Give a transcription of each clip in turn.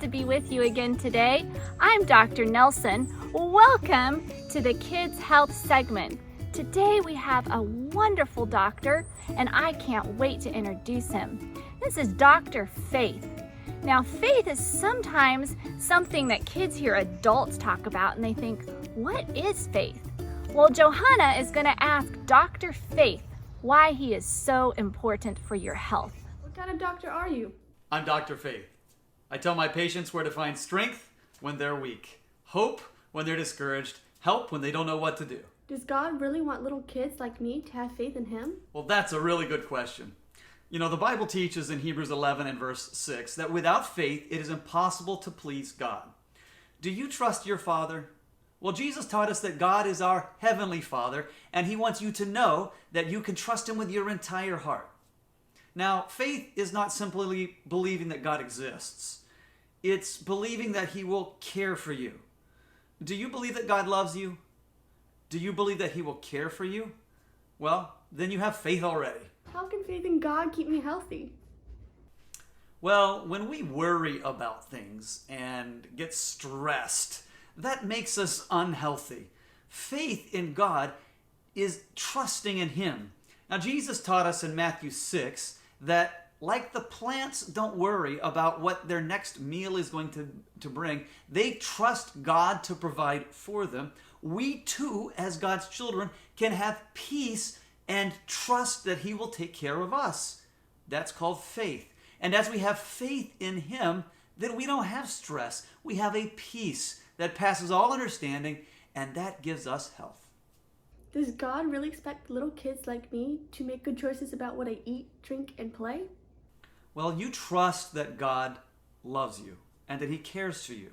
glad to be with you again today. I'm Dr. Nelson. Welcome to the Kids Health segment. Today we have a wonderful doctor, and I can't wait to introduce him. This is Dr. Faith. Now, faith is sometimes something that kids hear adults talk about and they think, what is faith? Well, Johannah is going to ask Dr. Faith why he is so important for your health. What kind of doctor are you? I'm Dr. Faith. I tell my patients where to find strength when they're weak, hope when they're discouraged, help when they don't know what to do. Does God really want little kids like me to have faith in Him? Well, that's a really good question. You know, the Bible teaches in Hebrews 11 and verse 6 that without faith it is impossible to please God. Do you trust your Father? Well, Jesus taught us that God is our Heavenly Father, and He wants you to know that you can trust Him with your entire heart. Now, faith is not simply believing that God exists. It's believing that He will care for you. Do you believe that God loves you? Do you believe that He will care for you? Well, then you have faith already. How can faith in God keep me healthy? Well, when we worry about things and get stressed, that makes us unhealthy. Faith in God is trusting in Him. Now, Jesus taught us in Matthew 6 that like the plants don't worry about what their next meal is going to bring, they trust God to provide for them. We too, as God's children, can have peace and trust that He will take care of us. That's called faith. And as we have faith in Him, then we don't have stress. We have a peace that passes all understanding, and that gives us health. Does God really expect little kids like me to make good choices about what I eat, drink, and play? Well, you trust that God loves you and that He cares for you.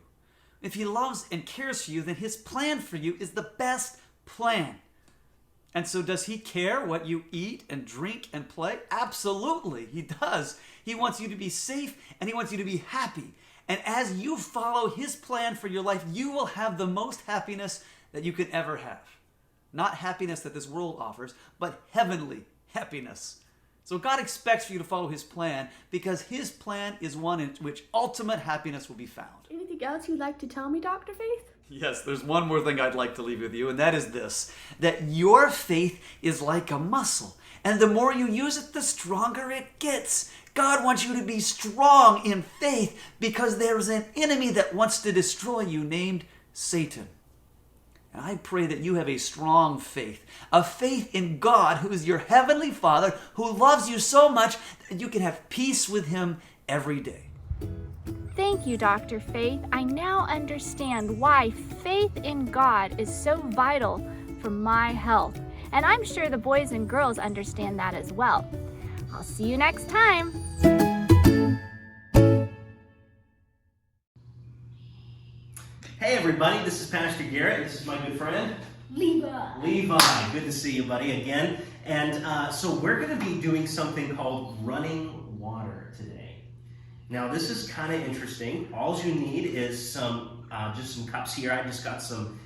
If He loves and cares for you, then His plan for you is the best plan. And so does He care what you eat and drink and play? Absolutely, He does. He wants you to be safe and He wants you to be happy. And as you follow His plan for your life, you will have the most happiness that you could ever have. Not happiness that this world offers, but heavenly happiness. So God expects for you to follow His plan because His plan is one in which ultimate happiness will be found. Anything else you'd like to tell me, Dr. Faith? Yes, there's one more thing I'd like to leave with you, and that is this, that your faith is like a muscle, and the more you use it, the stronger it gets. God wants you to be strong in faith because there's an enemy that wants to destroy you named Satan. And I pray that you have a strong faith, a faith in God who is your Heavenly Father, who loves you so much that you can have peace with Him every day. Thank you, Dr. Faith. I now understand why faith in God is so vital for my health. And I'm sure the boys and girls understand that as well. I'll see you next time. Hey everybody, this is Pastor Garhett. This is my good friend Levi. Good to see you, buddy, again. And so we're going to be doing something called running water today. Now this is kind of interesting. All you need is just some cups here. I just got some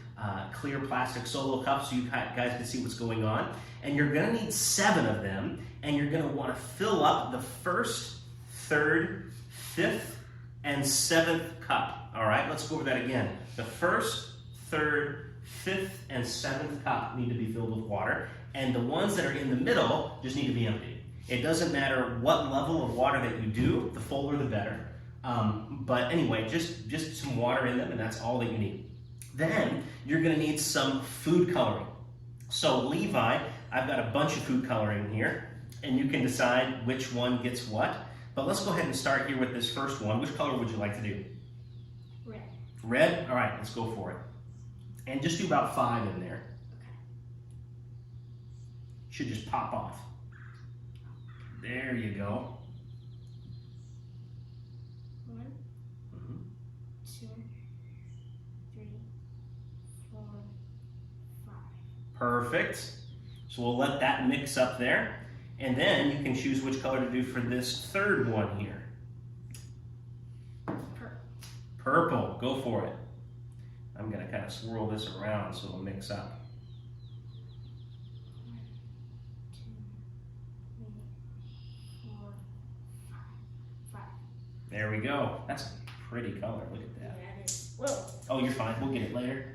clear plastic Solo cups so you guys can see what's going on. And you're going to need 7 of them, and you're going to want to fill up the first, third, fifth, and 7th cup. All right, let's go over that again. The first, third, fifth, and 7th cup need to be filled with water, and the ones that are in the middle just need to be empty. It doesn't matter what level of water that you do, the fuller the better. But anyway, just some water in them, and that's all that you need. Then you're going to need some food coloring. So Levi, I've got a bunch of food coloring here, and you can decide which one gets what. But let's go ahead and start here with this first one. Which color would you like to do? Red. Red? All right, let's go for it. And just do about 5 in there. Okay. Should just pop off. There you go. 1, 2, 3, 4, 5. Perfect. So we'll let that mix up there. And then you can choose which color to do for this third one here. Purple. Go for it. I'm going to kind of swirl this around so it'll mix up. 1, 2, 3, 4, 5. There we go. That's pretty color. Look at that. Yeah, it is. Whoa. Oh, you're fine. We'll get it later.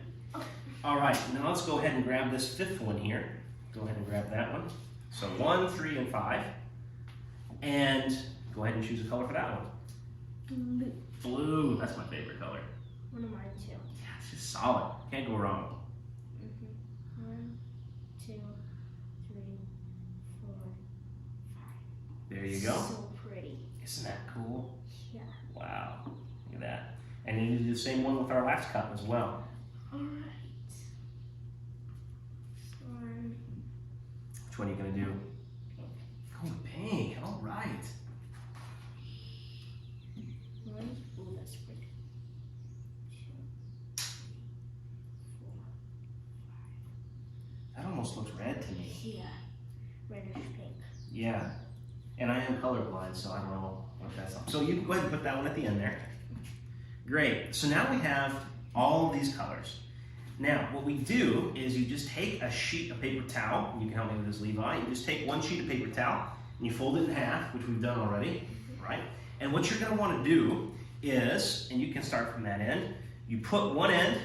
All right, now let's go ahead and grab this fifth one here. Go ahead and grab that one. So 1, 3, and 5. And go ahead and choose a color for that one. Blue. Blue, that's my favorite color. One of mine too. Yeah, it's just solid. Can't go wrong. 1, 2, 3, 4, 5. There you go. So pretty. Isn't that cool? Yeah. Wow, look at that. And you need to do the same one with our last cup as well. Alright. One. Which one are you gonna do? Oh, pink, all right. One. Ooh, that's pretty. 2, 3, 4, 5. That almost looks red to me. Yeah. Reddish pink. Yeah, and I am colorblind, so I don't know what that's on. So you can go ahead and put that one at the end there. Great, so now we have all of these colors. Now, what we do is you just take a sheet of paper towel, and you can help me with this, Levi. You just take one sheet of paper towel, and you fold it in half, which we've done already, right? And what you're gonna wanna do is, and you can start from that end, you put one end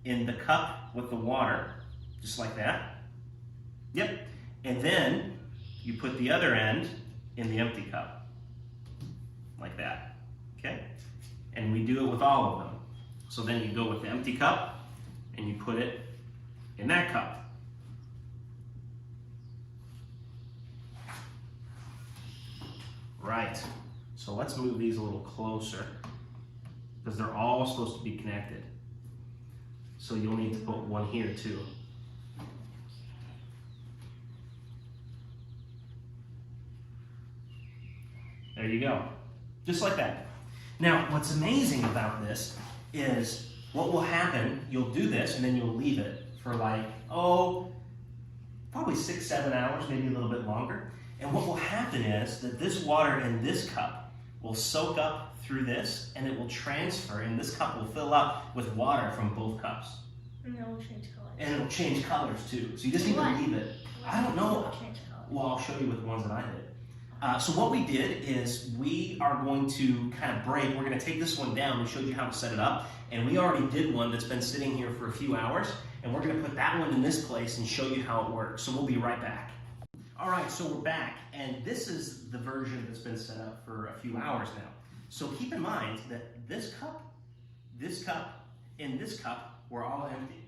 in the cup with the water, just like that. Yep, and then you put the other end in the empty cup, like that, okay? And we do it with all of them. So then you go with the empty cup, and you put it in that cup. Right, so let's move these a little closer, because they're all supposed to be connected. So you'll need to put one here too. There you go, just like that. Now, what's amazing about this is what will happen, you'll do this and then you'll leave it for like, probably 6, 7 hours, maybe a little bit longer. And what will happen is that this water in this cup will soak up through this and it will transfer, and this cup will fill up with water from both cups. And it will change colors. And it'll change colors too. So you just need to leave it. I don't know. Well, I'll show you with the ones that I did. So what we did is we are going to kind of break. We're going to take this one down. We showed you how to set it up. And we already did one that's been sitting here for a few hours. And we're going to put that one in this place and show you how it works. So we'll be right back. All right, so we're back. And this is the version that's been set up for a few hours now. So keep in mind that this cup, and this cup were all empty.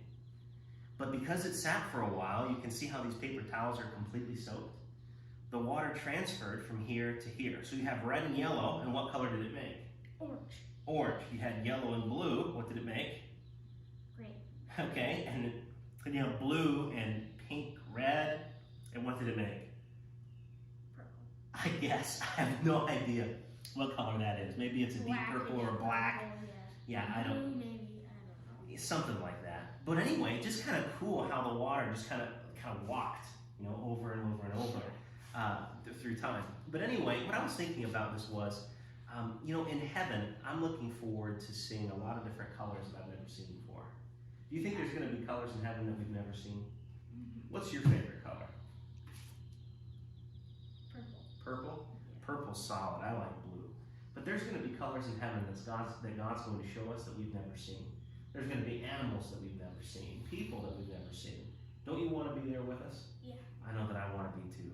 But because it sat for a while, you can see how these paper towels are completely soaked. The water transferred from here to here. So you have red and yellow, and what color did it make? Orange. Orange. You had yellow and blue. What did it make? Green. Okay, and then you have blue and pink, red, and what did it make? Purple. I guess. I have no idea what color that is. Maybe it's a deep purple or black. Yeah, I don't. Maybe, I don't know. Something like that. But anyway, just kind of cool how the water just kind of walked, over and over and over. Through time. But anyway, what I was thinking about this was, in heaven, I'm looking forward to seeing a lot of different colors that I've never seen before. Do you think there's going to be colors in heaven that we've never seen? What's your favorite color? Purple. Purple? Purple's solid. I like blue. But there's going to be colors in heaven that God's going to show us that we've never seen. There's going to be animals that we've never seen, people that we've never seen. Don't you want to be there with us? Yeah. I know that I want to be too.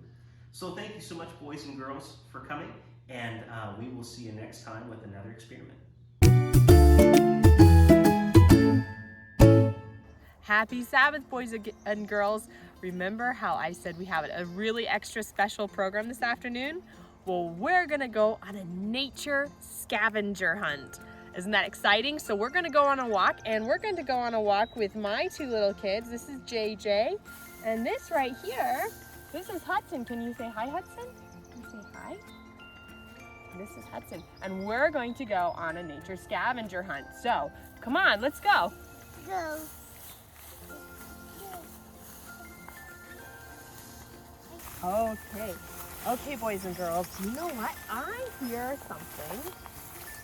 So thank you so much, boys and girls, for coming, and we will see you next time with another experiment. Happy Sabbath, boys and girls. Remember how I said we have a really extra special program this afternoon? Well, we're gonna go on a nature scavenger hunt. Isn't that exciting? So we're gonna go on a walk, and we're going to go on a walk with my 2 little kids. This is JJ, and this right here, this is Hudson. Can you say hi, Hudson? Can you say hi? This is Hudson. And we're going to go on a nature scavenger hunt. So, come on, let's go. Go. Okay, boys and girls, you know what? I hear something,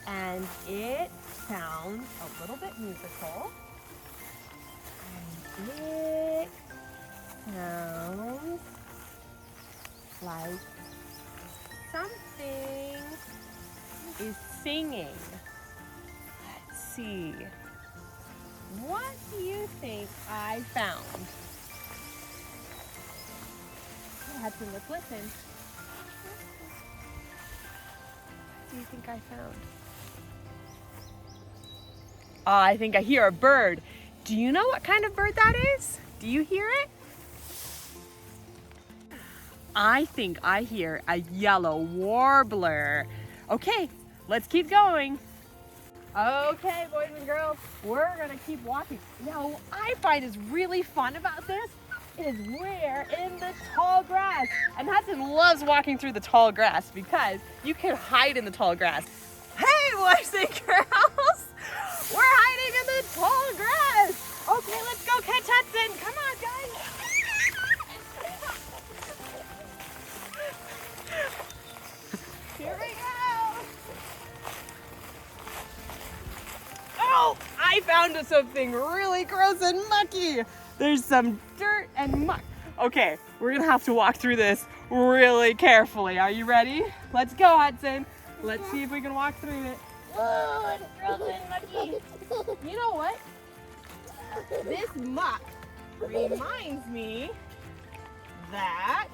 and it sounds a little bit musical. And it sounds like something is singing. see. What do you think I found? Hudson, let's listen. What do you think I found? I think I hear a bird. Do you know what kind of bird that is? Do you hear it? I think I hear a yellow warbler. Okay, let's keep going. Okay, boys and girls, we're gonna keep walking. Now, what I find is really fun about this is we're in the tall grass. And Hudson loves walking through the tall grass because you can hide in the tall grass. Hey, boys and girls, we're hiding in the tall grass. Okay, let's go catch Hudson. Come on, guys. Here we go. Oh, I found something really gross and mucky. There's some dirt and muck. Okay, we're gonna have to walk through this really carefully. Are you ready? Let's go, Hudson. Let's see if we can walk through it. Oh, it's gross and mucky. You know what? This muck reminds me that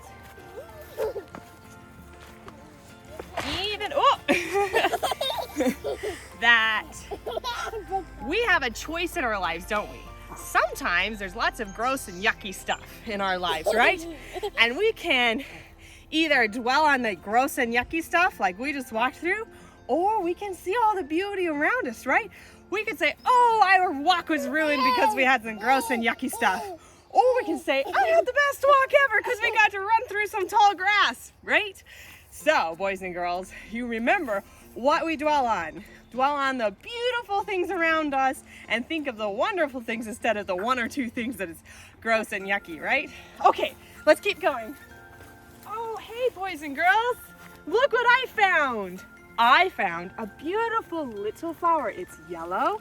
that we have a choice in our lives, don't we? Sometimes there's lots of gross and yucky stuff in our lives, right? And we can either dwell on the gross and yucky stuff like we just walked through, or we can see all the beauty around us, right? We could say, oh, our walk was ruined because we had some gross and yucky stuff. Or we can say, I had the best walk ever because we got to run through some tall grass, right? So, boys and girls, you remember what we dwell on. Dwell on the beautiful things around us and think of the wonderful things instead of the one or two things that is gross and yucky, right? Okay, let's keep going. Oh, hey, boys and girls, look what I found. I found a beautiful little flower. It's yellow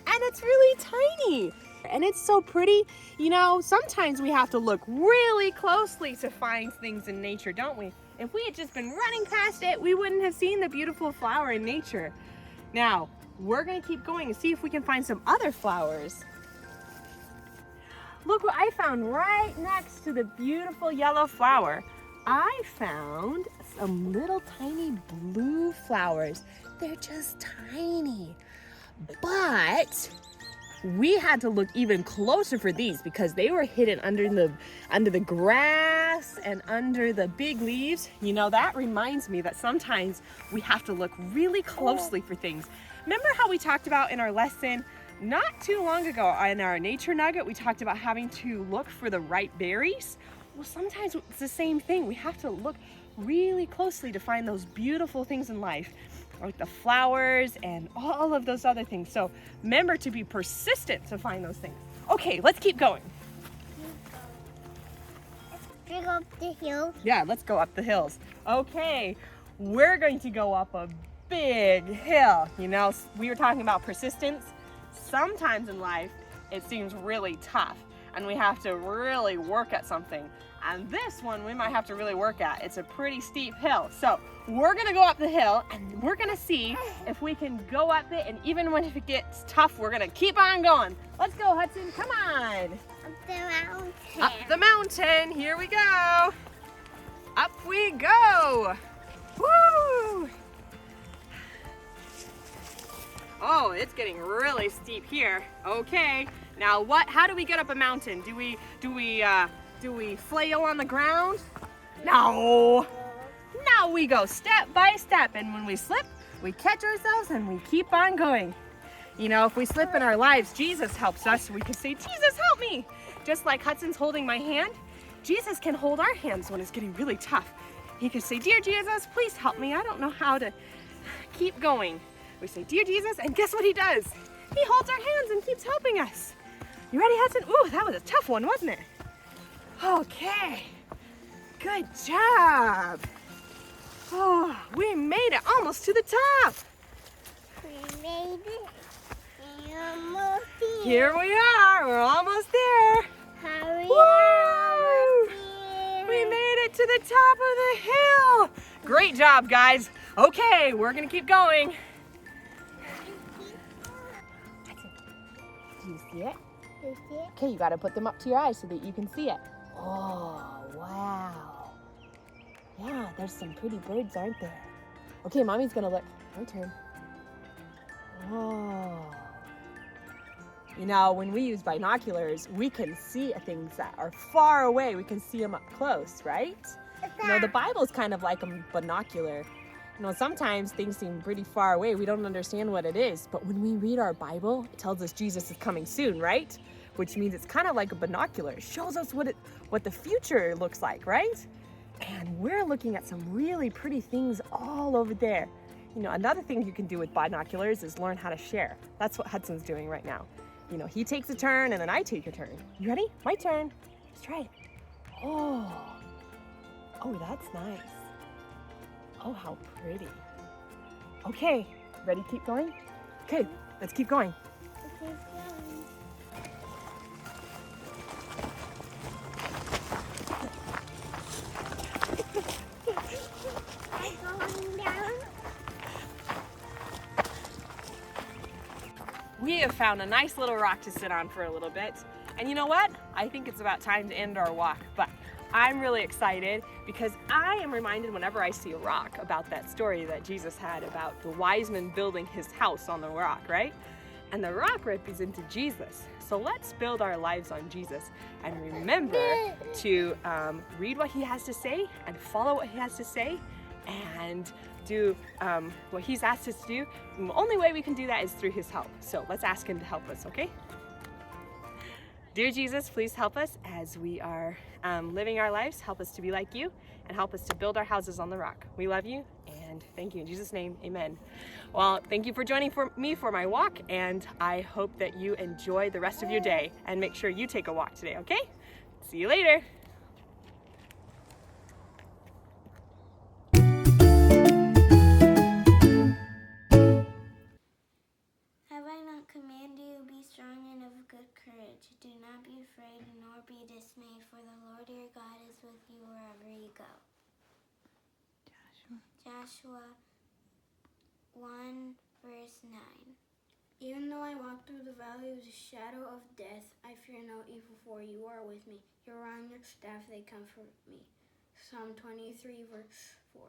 and it's really tiny. And it's so pretty. You know, sometimes we have to look really closely to find things in nature, don't we? If we had just been running past it, we wouldn't have seen the beautiful flower in nature. Now, we're gonna keep going and see if we can find some other flowers. Look what I found right next to the beautiful yellow flower. I found some little tiny blue flowers. They're just tiny, but we had to look even closer for these because they were hidden under the grass and under the big leaves. You know, that reminds me that sometimes we have to look really closely for things. Remember how we talked about in our lesson not too long ago in our nature nugget, we talked about having to look for the right berries? Well, sometimes it's the same thing. We have to look really closely to find those beautiful things in life, like the flowers and all of those other things. So remember to be persistent to find those things. Okay, let's keep going. Let's go up the hill. Yeah, let's go up the hills. Okay, we're going to go up a big hill. You know, we were talking about persistence. Sometimes in life, it seems really tough and we have to really work at something. And this one we might have to really work at. It's a pretty steep hill. So we're gonna go up the hill and we're gonna see if we can go up it, and even when it gets tough, we're gonna keep on going. Let's go, Hudson, come on. Up the mountain. Up the mountain, here we go. Up we go. Woo! Oh, it's getting really steep here. Okay, now how do we get up a mountain? Do we flail on the ground? No. Now we go step by step, and when we slip, we catch ourselves and we keep on going. You know, if we slip in our lives, Jesus helps us. We can say, Jesus, help me. Just like Hudson's holding my hand, Jesus can hold our hands when it's getting really tough. He can say, dear Jesus, please help me. I don't know how to keep going. We say, dear Jesus, and guess what he does? He holds our hands and keeps helping us. You ready, Hudson? Ooh, that was a tough one, wasn't it? Okay, good job. Oh, we made it almost to the top. We made it. We're almost here. Here we are, we're almost there. Hurry Woo! up. We made it to the top of the hill. Great job, guys. Okay, we're gonna keep going. see it? You see it? Okay, you got to put them up to your eyes so that you can see it. Oh, wow. Yeah, there's some pretty birds, aren't there? Okay, Mommy's gonna look. My turn. Whoa. You know, when we use binoculars, we can see things that are far away. We can see them up close, right? You know, the Bible's kind of like a binocular. You know, sometimes things seem pretty far away. We don't understand what it is. But when we read our Bible, it tells us Jesus is coming soon, right? Which means it's kind of like a binocular. It shows us what the future looks like, right? And we're looking at some really pretty things all over there. You know, another thing you can do with binoculars is learn how to share. That's what Hudson's doing right now. You know, he takes a turn and then I take a turn. You ready? My turn. Let's try it. Oh, that's nice. Oh, how pretty. Okay, ready? Keep going? Okay, let's keep going. It keeps going. I'm going down. We have found a nice little rock to sit on for a little bit. And you know what? I think it's about time to end our walk. But I'm really excited because I am reminded whenever I see a rock about that story that Jesus had about the wise men building his house on the rock, right? And the rock represented Jesus. So let's build our lives on Jesus and remember to read what he has to say and follow what he has to say and do what he's asked us to do. And the only way we can do that is through his help. So let's ask him to help us, okay? Dear Jesus, please help us as we are living our lives. Help us to be like you and help us to build our houses on the rock. We love you and thank you. In Jesus' name, amen. Well, thank you for joining me for my walk, and I hope that you enjoy the rest of your day and make sure you take a walk today, okay? See you later. Have I not commanded you, be strong and of good courage? Do not be afraid nor be dismayed, for the Lord your God is with you wherever you go. Joshua 1 verse 9. Even though I walk through the valley of the shadow of death, I fear no evil, for you are with me. Your rod and your staff, they comfort me. Psalm 23 verse 4.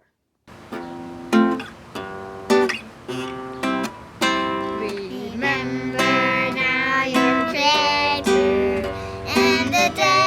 Remember now your Creator and the day